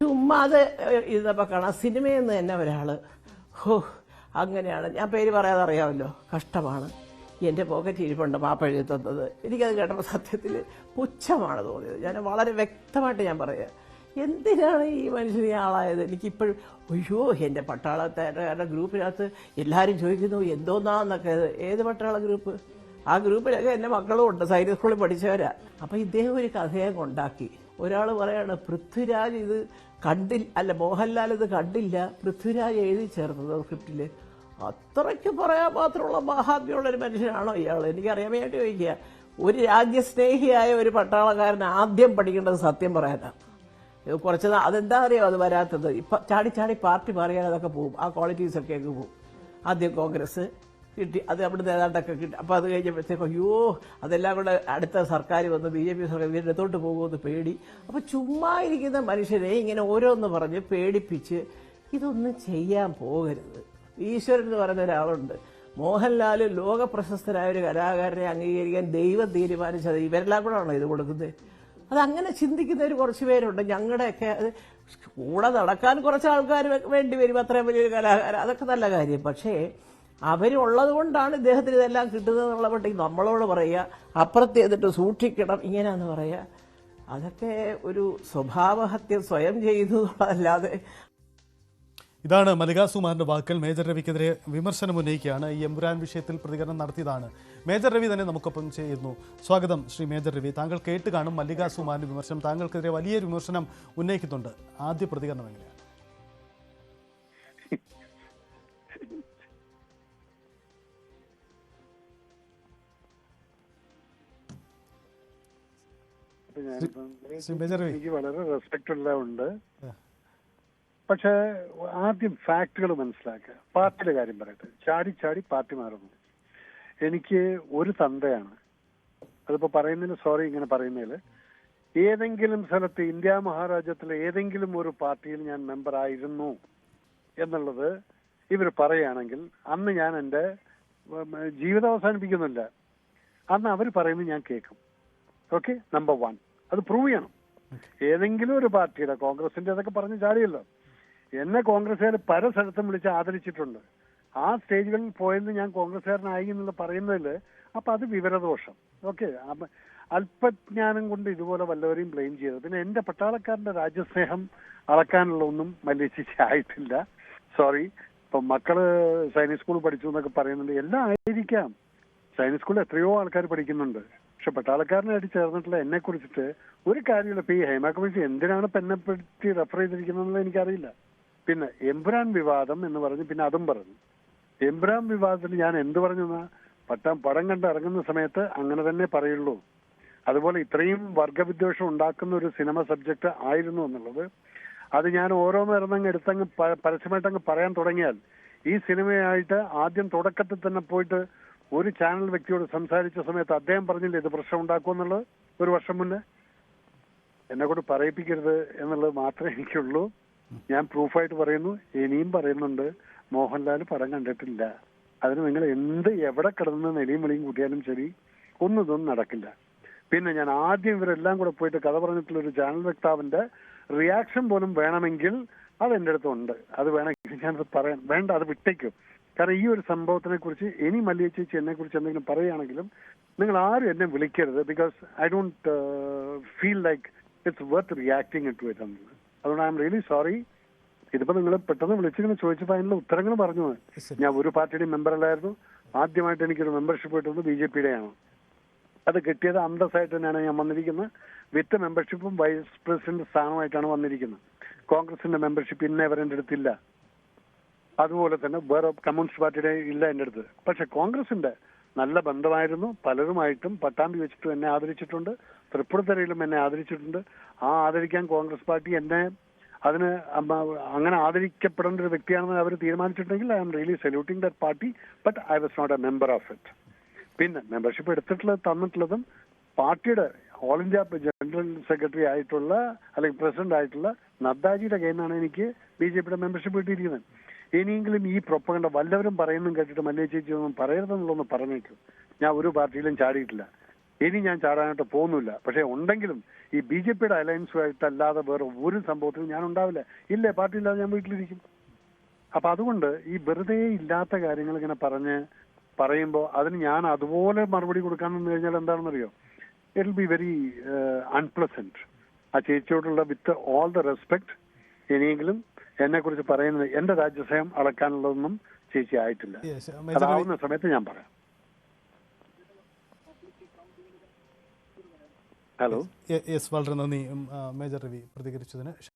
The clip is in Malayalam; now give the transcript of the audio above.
ചുമ്മാതെ ഇരുന്നപ്പോൾ കാണാം സിനിമയിൽ നിന്ന് തന്നെ ഒരാള് ഹോ അങ്ങനെയാണ്, ഞാൻ പേര് പറയാതെ അറിയാമല്ലോ, കഷ്ടമാണ്, എൻ്റെ പോക്കറ്റ് ഇരിപ്പുണ്ട് മാപ്പ എഴുതി തന്നത്. എനിക്കത് കേട്ടപ്പോൾ സത്യത്തിൽ പുച്ഛമാണ് തോന്നിയത്. ഞാൻ വളരെ വ്യക്തമായിട്ട് ഞാൻ പറയാം, എന്തിനാണ് ഈ മനുഷ്യൻ ഈ ആളായത്? എനിക്കിപ്പോഴും അയ്യോ, എൻ്റെ പട്ടാളക്കാരുടെ ഗ്രൂപ്പിനകത്ത് എല്ലാവരും ചോദിക്കുന്നു എന്തോന്നാന്നൊക്കെ. ഏത് പട്ടാള ഗ്രൂപ്പ്? ആ ഗ്രൂപ്പിലൊക്കെ എൻ്റെ മക്കളും ഉണ്ട്, സൈനിക സ്കൂളിൽ പഠിച്ചവരാ. അപ്പം ഇദ്ദേഹം ഒരു കഥയെ ഉണ്ടാക്കി. ഒരാൾ പറയാണ് പൃഥ്വിരാജ് ഇത് കണ്ടില്ല, അല്ല മോഹൻലാൽ ഇത് കണ്ടില്ല, പൃഥ്വിരാജ് എഴുതി ചേർത്തത് സ്ക്രിപ്റ്റിൽ. അത്രയ്ക്ക് പറയാൻ മാത്രമുള്ള മഹാത്മ്യമുള്ളൊരു മനുഷ്യനാണോ ഇയാൾ? എനിക്കറിയാൻ വേണ്ടി ചോദിക്കുക. ഒരു രാജ്യസ്നേഹിയായ ഒരു പട്ടാളക്കാരൻ ആദ്യം പഠിക്കേണ്ടത് സത്യം പറയാനാണ്. കുറച്ച് അതെന്താ അറിയാമോ അത് വരാത്തത്? ഇപ്പം ചാടി ചാടി പാർട്ടി മാറിയാൽ അതൊക്കെ പോകും, ആ ക്വാളിറ്റീസൊക്കെ അങ്ങ് പോകും. ആദ്യം കോൺഗ്രസ് കിട്ടി, അത് അവിടെ നേതാണ്ടൊക്കെ കിട്ടി. അപ്പോൾ അത് കഴിഞ്ഞപ്പോഴത്തേക്കും അയ്യോ അതെല്ലാം കൂടെ അടുത്ത സർക്കാർ വന്ന് BJP സർക്കാർ ഇതിൻ്റെ അടുത്തോട്ട് പോകുമെന്ന് പേടി. അപ്പോൾ ചുമ്മാ ഇരിക്കുന്ന മനുഷ്യരെ ഇങ്ങനെ ഓരോന്ന് പറഞ്ഞ് പേടിപ്പിച്ച് ഇതൊന്നും ചെയ്യാൻ പോകരുത്. ഈശ്വരൻ എന്ന് പറയുന്ന ഒരാളുണ്ട്. മോഹൻലാൽ ലോക പ്രശസ്തരായ ഒരു കലാകാരനെ അംഗീകരിക്കാൻ ദൈവം തീരുമാനിച്ചത് ഇവരെല്ലാം കൂടെ ആണോ ഇത് കൊടുക്കുന്നത്? അതങ്ങനെ ചിന്തിക്കുന്നവർ കുറച്ച് പേരുണ്ട്. ഞങ്ങളുടെയൊക്കെ കൂടെ നടക്കാൻ കുറച്ച് ആൾക്കാർ വേണ്ടി വരും, അത്രയും വലിയൊരു കലാകാരൻ, അതൊക്കെ നല്ല കാര്യം. പക്ഷേ അവരുള്ളത് കൊണ്ടാണ് ഇദ്ദേഹത്തിന് ഇതെല്ലാം കിട്ടുന്നത് എന്നുള്ള മട്ടിൽ നമ്മളോട് പറയുക, അപ്പുറത്ത് ചെയ്തിട്ട് സൂക്ഷിക്കണം ഇങ്ങനെയാന്ന് പറയുക. അതൊക്കെ ഒരു സ്വഭാവഹത്യ സ്വയം ചെയ്യുന്നതല്ലാതെ. ഇതാണ് മല്ലിക സുമാറിന്റെ വാക്കുകൾ. മേജർ രവിക്കെതിരെ വിമർശനം ഉന്നയിക്കുകയാണ്. ഈ എമ്പുരാൻ വിഷയത്തിൽ പ്രതികരണം നടത്തിയതാണ്. മേജർ രവി തന്നെ നമുക്കൊപ്പം ചെയ്യുന്നു. സ്വാഗതം ശ്രീ മേജർ രവി. താങ്കൾ കേട്ട് കാണും മല്ലിക സുമാറിന്റെ വിമർശനം. താങ്കൾക്കെതിരെ വലിയൊരു വിമർശനം ഉന്നയിക്കുന്നുണ്ട്. ആദ്യ പ്രതികരണം എങ്ങനെയാണ്? എനിക്ക് വളരെ റെസ്പെക്ട് എല്ലാം ഉണ്ട്. പക്ഷെ ആദ്യം ഫാക്ടുകൾ മനസ്സിലാക്കുക. പാർട്ടിയുടെ കാര്യം പറയട്ടെ. ചാടി ചാടി പാർട്ടി മാറുന്നു. എനിക്ക് ഒരു തന്തയാണ്, അതിപ്പോ പറയുന്നതിന് സോറി, ഇങ്ങനെ പറയുന്നതിൽ ഏതെങ്കിലും സ്ഥലത്ത് ഇന്ത്യ മഹാരാജ്യത്തിലെ ഏതെങ്കിലും ഒരു പാർട്ടിയിൽ ഞാൻ മെമ്പർ ആയിരുന്നു എന്നുള്ളത് ഇവർ പറയുകയാണെങ്കിൽ അന്ന് ഞാൻ എൻ്റെ ജീവിതം അവസാനിപ്പിക്കുന്നില്ല. അന്ന് അവർ പറയുന്നത് ഞാൻ കേൾക്കും. ഓക്കെ, നമ്പർ 1 അത് പ്രൂവ് ചെയ്യണം. ഏതെങ്കിലും ഒരു പാർട്ടിയുടെ, കോൺഗ്രസിന്റെ അതൊക്കെ പറഞ്ഞ് ചാടിയല്ലോ, എന്നെ കോൺഗ്രസ്സുകാർ പല സ്ഥലത്തും വിളിച്ച് ആദരിച്ചിട്ടുണ്ട്. ആ സ്റ്റേജുകളിൽ പോയെന്ന് ഞാൻ കോൺഗ്രസ്സുകാരനായി എന്നുള്ള പറയുന്നതിൽ അപ്പൊ അത് വിവരദോഷം. ഓക്കെ, അല്പജ്ഞാനം കൊണ്ട് ഇതുപോലെ വല്ലവരെയും ബ്ലെയിം ചെയ്തത്. പിന്നെ എന്റെ പട്ടാളക്കാരന്റെ രാജ്യസ്നേഹം അളക്കാനുള്ള ഒന്നും മല്ലിച്ചേച്ചി ആയിട്ടില്ല. സോറി. ഇപ്പൊ മക്കള് സൈനിക സ്കൂളിൽ പഠിച്ചു എന്നൊക്കെ പറയുന്നുണ്ട്. എല്ലാം ആയിരിക്കാം. സൈനിക സ്കൂളിൽ എത്രയോ ആൾക്കാർ പഠിക്കുന്നുണ്ട്. പക്ഷെ പട്ടാളക്കാരനായിട്ട് ചേർന്നിട്ടുള്ള എന്നെ കുറിച്ചിട്ട് ഒരു കാര്യമില്ല. ഇപ്പൊ ഈ ഹേമ കമ്മീഷൻ എന്തിനാണ് ഇപ്പൊ എന്നെ പറ്റി റെഫർ ചെയ്തിരിക്കുന്നതെന്നുള്ളത് എനിക്കറിയില്ല. പിന്നെ എമ്പുരാൻ വിവാദം എന്ന് പറഞ്ഞ് പിന്നെ അതും പറഞ്ഞു. എമ്പുരാൻ വിവാദത്തിൽ ഞാൻ എന്ത് പറഞ്ഞു എന്നാ, പടം കണ്ട് ഇറങ്ങുന്ന സമയത്ത് അങ്ങനെ തന്നെ പറയുള്ളൂ. അതുപോലെ ഇത്രയും വർഗവിദ്വേഷം ഉണ്ടാക്കുന്ന ഒരു സിനിമ സബ്ജക്ട് ആയിരുന്നു എന്നുള്ളത് അത് ഞാൻ ഓരോന്നിറന്നങ്ങ് എടുത്തങ്ങ് പരസ്യമായിട്ടങ്ങ് പറയാൻ തുടങ്ങിയാൽ, ഈ സിനിമയായിട്ട് ആദ്യം തുടക്കത്തിൽ തന്നെ പോയിട്ട് ഒരു ചാനൽ വ്യക്തിയോട് സംസാരിച്ച സമയത്ത് അദ്ദേഹം പറഞ്ഞില്ലേ ഇത് പ്രശ്നം ഉണ്ടാക്കുമെന്നുള്ളത് 1 വർഷം മുന്നേ. എന്നെ കൊണ്ട് പറയിപ്പിക്കരുത് എന്നുള്ളത് മാത്രമേ എനിക്കുള്ളൂ. ഞാൻ പ്രൂഫായിട്ട് പറയുന്നു, ഇനിയും പറയുന്നുണ്ട്, മോഹൻലാൽ പടം കണ്ടിട്ടില്ല. അതിന് നിങ്ങൾ എവിടെ കിടന്ന് നെലിയും വിളിയും കൂട്ടിയാലും ശരി, ഒന്നും നടക്കില്ല. പിന്നെ ഞാൻ ആദ്യം ഇവരെല്ലാം കൂടെ പോയിട്ട് കഥ പറഞ്ഞിട്ടുള്ള ഒരു ചാനൽ വക്താവിന്റെ റിയാക്ഷൻ പോലും വേണമെങ്കിൽ അത് എൻ്റെ അടുത്തുണ്ട്. അത് വേണമെങ്കിൽ ഞാനത് പറയാൻ വേണ്ട, അത് വിട്ടേക്കും. കാരണം ഈ ഒരു സംഭവത്തിനെ കുറിച്ച് ഇനി മല്ലിക ചേച്ചി എന്നെ കുറിച്ച് എന്തെങ്കിലും പറയുകയാണെങ്കിലും നിങ്ങൾ ആരും എന്നെ വിളിക്കരുത്. Because I don't feel like it's worth reacting to it എന്നുള്ളത്. അതുകൊണ്ട് ഐ എം റിയലി സോറി. ഇതിപ്പോ നിങ്ങൾ പെട്ടെന്ന് വിളിച്ചിങ്ങനെ ചോദിച്ചപ്പോൾ അതിനുള്ള ഉത്തരങ്ങൾ പറഞ്ഞു. ഞാൻ ഒരു പാർട്ടിയുടെയും മെമ്പർ അല്ലായിരുന്നു. ആദ്യമായിട്ട് എനിക്കൊരു മെമ്പർഷിപ്പ് കിട്ടുന്നത് BJPയുടെയാണ്. അത് കിട്ടിയത് അന്തസ്സായിട്ട് തന്നെയാണ് ഞാൻ വന്നിരിക്കുന്നത്. വിത്ത് മെമ്പർഷിപ്പും വൈസ് പ്രസിഡന്റ് സ്ഥാനമായിട്ടാണ് വന്നിരിക്കുന്നത്. കോൺഗ്രസിന്റെ മെമ്പർഷിപ്പ് ഇന്നേ വരെ എൻ്റെ അടുത്തില്ല. അതുപോലെ തന്നെ വേറെ കമ്മ്യൂണിസ്റ്റ് പാർട്ടിയുടെ ഇല്ല എൻ്റെ അടുത്ത്. പക്ഷെ കോൺഗ്രസിന്റെ നല്ല ബന്ധമായിരുന്നു. പലരുമായിട്ടും പട്ടാമ്പി വെച്ചിട്ടും എന്നെ ആദരിച്ചിട്ടുണ്ട്. തൃപ്പൂണിത്തുറയിലും എന്നെ ആദരിച്ചിട്ടുണ്ട്. ആ ആദരിക്കാൻ കോൺഗ്രസ് പാർട്ടി എന്നെ അതിന് അങ്ങനെ ആദരിക്കപ്പെടേണ്ട ഒരു വ്യക്തിയാണെന്ന് അവർ തീരുമാനിച്ചിട്ടുണ്ടെങ്കിൽ I am really saluting that party. But I was not a member of it. പിന്നെ മെമ്പർഷിപ്പ് തന്നിട്ടുള്ളതും പാർട്ടിയുടെ ഓൾ ഇന്ത്യ ജനറൽ സെക്രട്ടറി ആയിട്ടുള്ള അല്ലെങ്കിൽ പ്രസിഡന്റ് ആയിട്ടുള്ള നദ്ദാജിയുടെ കയ്യിൽ നിന്നാണ് എനിക്ക് BJPയുടെ മെമ്പർഷിപ്പ് കിട്ടിയിരിക്കുന്നത്. ഇനിയെങ്കിലും ഈ പ്രൊപ്പഗണ്ട വല്ലവരും പറയുന്നതും കേട്ടിട്ട് മല്ലിക ചേച്ചി ഒന്നും പറയരുതെന്നുള്ളതൊന്ന് പറഞ്ഞേക്കും. ഞാൻ ഒരു പാർട്ടിയിലും ചാടിയിട്ടില്ല. ഇനി ഞാൻ ചാടാനായിട്ട് പോകുന്നില്ല. പക്ഷെ ഉണ്ടെങ്കിലും ഈ BJPയുടെ അലയൻസുമായിട്ട് അല്ലാതെ വേറെ ഒരു സംഭവത്തിലും ഞാൻ ഉണ്ടാവില്ല. ഇല്ലേ, പാർട്ടി ഇല്ലാതെ ഞാൻ വീട്ടിലിരിക്കും. അപ്പൊ അതുകൊണ്ട് ഈ വെറുതെ ഇല്ലാത്ത കാര്യങ്ങൾ ഇങ്ങനെ പറയുമ്പോൾ അതിന് ഞാൻ അതുപോലെ മറുപടി കൊടുക്കാൻ നിന്ന് കഴിഞ്ഞാൽ എന്താണെന്നറിയോ, it will be very unpleasant. ആ ചേച്ചിയോടുള്ള വിത്ത് ഓൾ ദ റെസ്പെക്ട്, ഇനിയെങ്കിലും എന്നെ കുറിച്ച് പറയുന്നത് എന്റെ രാജ്യസ്നേഹം അളക്കാനുള്ളതൊന്നും ചേച്ചി ആയിട്ടില്ല. അതാവുന്ന സമയത്ത് ഞാൻ പറയാം. ഹലോ. യെസ്, വളരെ നന്ദി മേജർ രവി പ്രതികരിച്ചതിന്.